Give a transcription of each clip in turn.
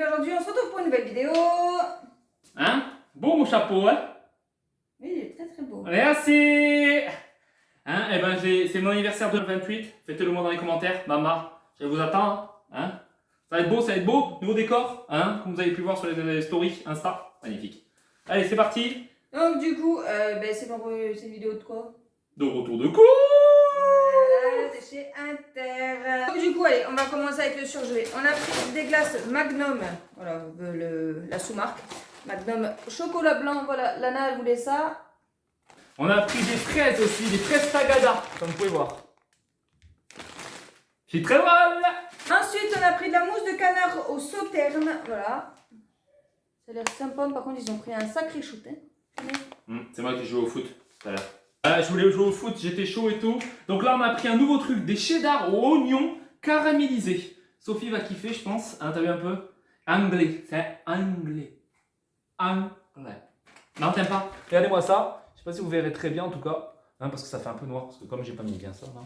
aujourd'hui, on se retrouve pour une nouvelle vidéo. Hein? Beau mon chapeau, hein? Oui, il est très très beau. Merci! Hein? Eh ben, c'est mon anniversaire de 28. Faites-le moi dans les commentaires. Maman, je vous attends. Hein? Ça va être beau, ça va être beau. Nouveau décor, hein? Comme vous avez pu voir sur les stories Insta. Magnifique. Allez, c'est parti. Donc du coup, c'est une vidéo de quoi? De retour de cours. Voilà, de chez Inter. Donc du coup, allez, on va commencer avec le surgelé. On a pris des glaces Magnum, voilà, la sous-marque. Magnum chocolat blanc, voilà, Lana elle voulait ça. On a pris des fraises aussi, des fraises tagada, comme vous pouvez voir. C'est très mal. Ensuite, on a pris de la mousse de canard au sauterne, voilà. Ça a l'air sympa, par contre, ils ont pris un sacré shoot. Hein. C'est moi qui joue au foot tout à l'heure. Je voulais jouer au foot, j'étais chaud et tout. Donc là, on a pris un nouveau truc, des cheddar aux oignons caramélisés. Sophie va kiffer, je pense. Hein, t'as vu un peu? Anglais, c'est anglais. Anglais. Non, t'aimes pas? Regardez-moi ça. Je sais pas si vous verrez très bien en tout cas. Hein, parce que ça fait un peu noir. Parce que comme j'ai pas mis bien ça. Hein.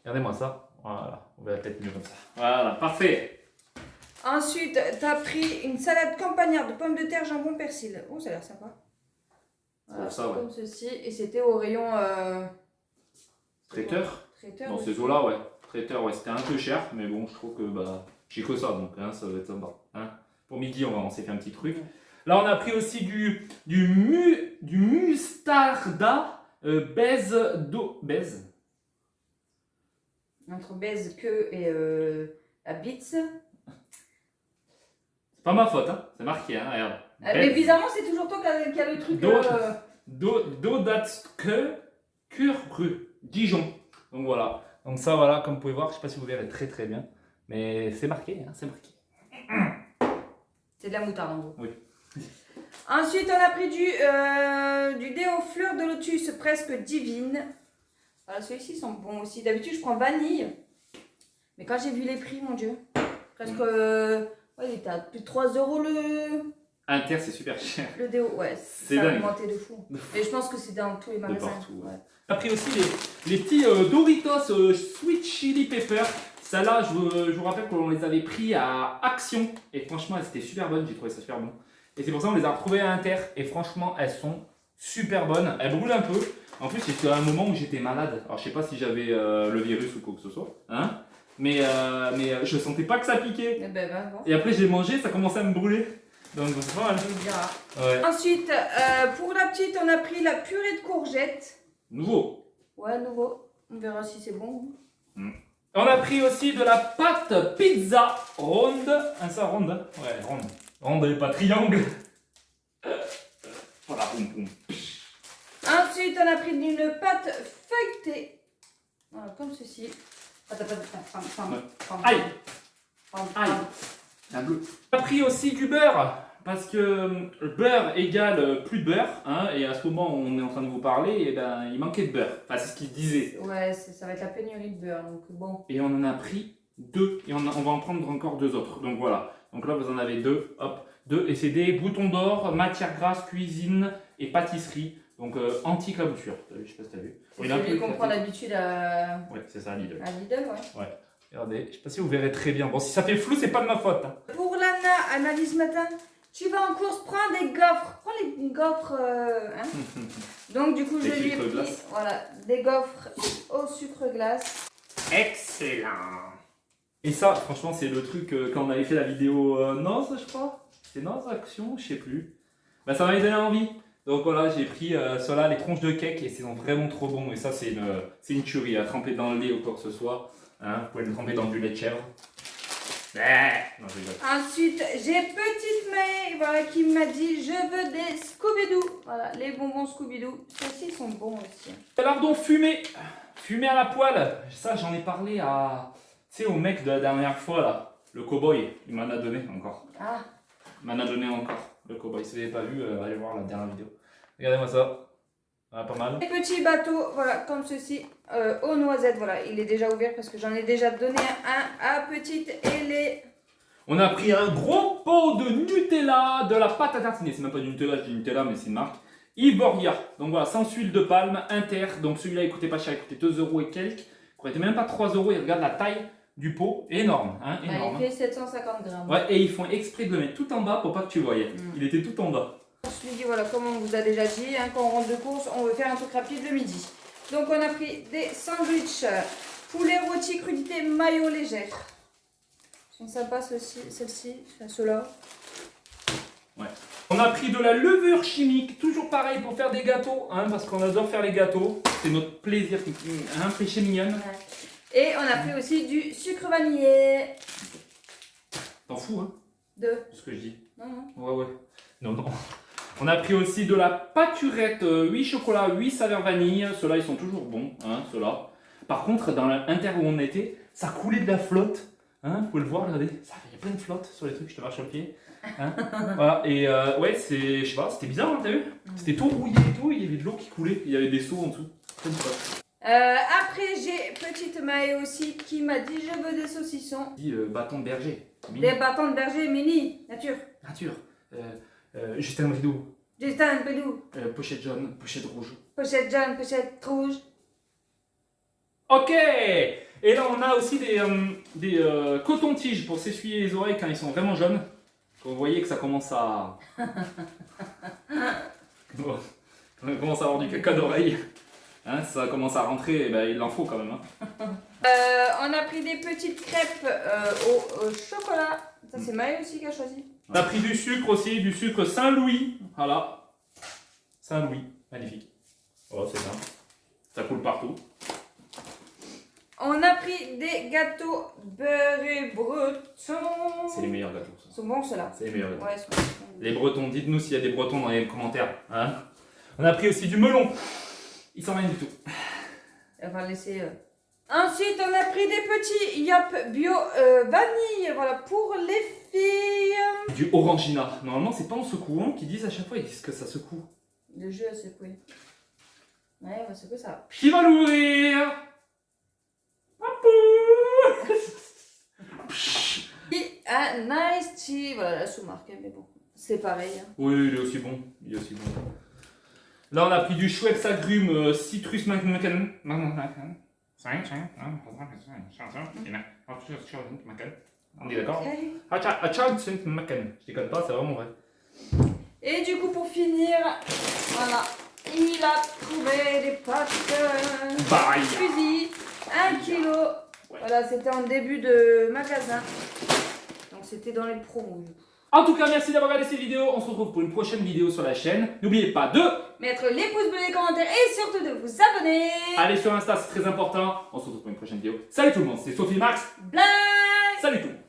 Regardez-moi ça. Voilà. On verra peut-être mieux comme ça. Voilà, parfait. Ensuite, tu as pris une salade campagnarde de pommes de terre, jambon, persil. Oh, ça a l'air sympa. Voilà, ça, ouais. comme ceci. Et c'était au rayon... Traiteur. Dans oui. ces eaux-là, ouais. Traiteur, ouais. C'était un peu cher. Mais bon, je trouve que j'ai que ça. Donc, hein, ça va être sympa. Hein. Pour midi, on s'est fait un petit truc. Là, on a pris aussi du mustarda baise d'eau. Baise. Entre baise, queue et la bite. C'est pas ma faute, hein. C'est marqué, hein. Regarde. Mais bizarrement, c'est toujours toi qui a le truc. D'Audatske Curru, Dijon. Donc voilà. Donc ça, voilà, comme vous pouvez voir, je sais pas si vous verrez très très bien. Mais c'est marqué, hein. C'est marqué. C'est de la moutarde en gros. Oui. Ensuite, on a pris du déo fleur de lotus presque divine. Voilà, ceux-ci sont bons aussi. D'habitude, je prends vanille. Mais quand j'ai vu les prix, mon Dieu, presque... ouais, il était à plus de 3 € le... Inter, c'est super cher. Le déo, ouais, c'est ça a dingue. augmenté de fou. Et je pense que c'est dans tous les magasins. De partout, ouais. On a pris aussi les petits Doritos Sweet Chili Pepper. Celles-là, je vous rappelle qu'on les avait pris à Action. Et franchement, elles étaient super bonnes. J'ai trouvé ça super bon. Et c'est pour ça qu'on les a retrouvées à Inter. Et franchement, elles sont super bonnes. Elles brûlent un peu. En plus, c'était un moment où j'étais malade. Alors, je sais pas si j'avais le virus ou quoi que ce soit. Hein, mais je sentais pas que ça piquait. Et, bon. Et après, j'ai mangé, ça commençait à me brûler. Donc, c'est pas mal. Ouais. Ensuite, pour la petite, on a pris la purée de courgettes. Nouveau. Ouais, nouveau. On verra si c'est bon. On a pris aussi de la pâte pizza ronde. Hein, ça, ronde? Ouais, ronde. Ronde et pas triangle. Voilà, boum, boum. Ensuite, on a pris une pâte feuilletée. Voilà, comme ceci. Aïe! Aïe! Un bleu. On a pris aussi du beurre. Parce que beurre égale plus de beurre. Hein, et à ce moment où on est en train de vous parler, et ben, il manquait de beurre. Enfin, c'est ce qu'il disait. Ouais, ça va être la pénurie de beurre. Donc bon. Et on en a pris 2. Et on va en prendre encore 2 autres. Donc voilà. Donc là, vous en avez 2. Hop. 2. Et c'est des boutons d'or, matière grasse, cuisine et pâtisserie. Donc anti-cabouture. Je sais pas si t'as vu. C'est celui qu'on prend d'habitude à... Ouais, c'est ça, Lidl. À Lidl, ouais. Ouais. Regardez, je sais pas si vous verrez très bien. Bon, si ça fait flou, c'est pas de ma faute. Hein. Pour Lana, elle m'a dit ce matin, tu vas en course, prends des gaufres. Prends les gaufres. Hein. Donc du coup, je lui ai pris voilà, des gaufres au sucre glace. Excellent. Et ça, franchement, c'est le truc quand on avait fait la vidéo Noz, je crois. C'était Noz Action, je sais plus. Bah, ça m'avait donné envie. Donc voilà, j'ai pris ceux-là, les tranches de cake, et c'est vraiment trop bon. Et ça, c'est une tuerie à tremper dans le lait ou quoi que ce soit. Hein, vous pouvez le tremper dans du lait de chèvre. Non, ensuite, j'ai petite May voilà, qui m'a dit je veux des Scooby-Doo. Voilà, les bonbons Scooby-Doo. Ceux-ci sont bons aussi. Lardon fumé. Fumé à la poêle. Ça, j'en ai parlé au mec de la dernière fois, là. Le cow-boy. Il m'en a donné encore. Ah. Il m'en a donné encore. Le cow-boy. Si vous n'avez pas vu, allez voir la dernière vidéo. Regardez-moi ça. Ah, pas mal. Les petits bateaux, voilà, comme ceci, aux noisettes, voilà, il est déjà ouvert parce que j'en ai déjà donné un à petite et les... On a pris un gros pot de Nutella, de la pâte à tartiner. C'est même pas du Nutella, je dis Nutella, mais c'est une marque. Ivoria. Donc voilà, sans huile de palme, Inter. Donc celui-là, il coûtait pas cher, il coûtait 2 € et quelques. Il coûtait même pas 3 €. Et regarde la taille du pot, énorme, hein, Bah, énorme. il fait 750 grammes. Ouais, et ils font exprès de le mettre tout en bas pour pas que tu voyais. Il était tout en bas. Je lui dis, voilà, comme on vous a déjà dit, hein, quand on rentre de course, on veut faire un truc rapide le midi. Donc on a pris des sandwichs poulet rôti crudité mayo légère. Ils sont sympas celles-ci, enfin, ceux-là. Ouais. On a pris de la levure chimique, toujours pareil pour faire des gâteaux, hein, parce qu'on adore faire les gâteaux. C'est notre plaisir, un péché mignon. Ouais. Et on a pris aussi du sucre vanillé. T'en fous, hein, De. c'est ce que je dis. Non, non. Ouais. Non. On a pris aussi de la pâturette, 8 chocolats, 8 saveurs vanille. Ceux-là, ils sont toujours bons, hein, ceux-là. Par contre, dans l'intérieur où on était, ça coulait de la flotte. Hein, vous pouvez le voir, regardez. Il y a plein de flotte sur les trucs, je te marche sur le pied. Hein. Voilà, et ouais, je sais pas, c'était bizarre, hein, t'as vu? C'était tout rouillé et tout, il y avait de l'eau qui coulait, il y avait des seaux en dessous. Plein de flotte. Après, j'ai petite Maë aussi qui m'a dit je veux des saucissons. Dit bâton de berger. Des bâtons de berger mini, nature. Nature. Justin Bridou. Justin Pédou. Pochette jaune, pochette rouge. Pochette jaune, pochette rouge. Ok. Et là, on a aussi des cotons-tiges pour s'essuyer les oreilles quand ils sont vraiment jaunes. Quand vous voyez que ça commence à... Bon, quand on commence à avoir du caca d'oreille, hein, ça commence à rentrer, et ben, il en faut quand même. Hein. On a pris des petites crêpes au chocolat. Ça, c'est Maë aussi qui a choisi. On a pris du sucre aussi, du sucre Saint-Louis. Voilà. Saint-Louis, magnifique. Oh, c'est bien. Ça coule partout. On a pris des gâteaux beurrés bretons. C'est les meilleurs gâteaux. Ils sont bons ceux-là. C'est les meilleurs gâteaux. Ouais, ils sont bons. Les Bretons, dites-nous s'il y a des Bretons dans les commentaires. Hein. On a pris aussi du melon. Il sent rien du tout. On va laisser. Ensuite, on a pris des petits Yop bio vanille. Voilà, pour les filles. Du Orangina. Normalement, c'est pas en secouant qu'ils disent à chaque fois, ils disent que ça secoue. Le jeu a secoué. Ouais, on va secouer ça. Qui va l'ouvrir? Et un nice tea. Voilà, la sous-marque, mais bon. C'est pareil. Hein. Oui, il est aussi bon. Il est aussi bon. Là, on a pris du Schweppes agrumes citrus McCann. On est d'accord? Je déconne pas, c'est vraiment vrai. Et du coup, pour finir, voilà, il a trouvé des pâtes fusil, 1 kilo. Ouais. Voilà, c'était en début de magasin. Donc c'était dans les promos. En tout cas, merci d'avoir regardé cette vidéo. On se retrouve pour une prochaine vidéo sur la chaîne. N'oubliez pas de mettre les pouces bleus, les commentaires et surtout de vous abonner. aller sur Insta, c'est très important. On se retrouve pour une prochaine vidéo. Salut tout le monde, c'est Sophie Max. Bye. Salut tout le monde.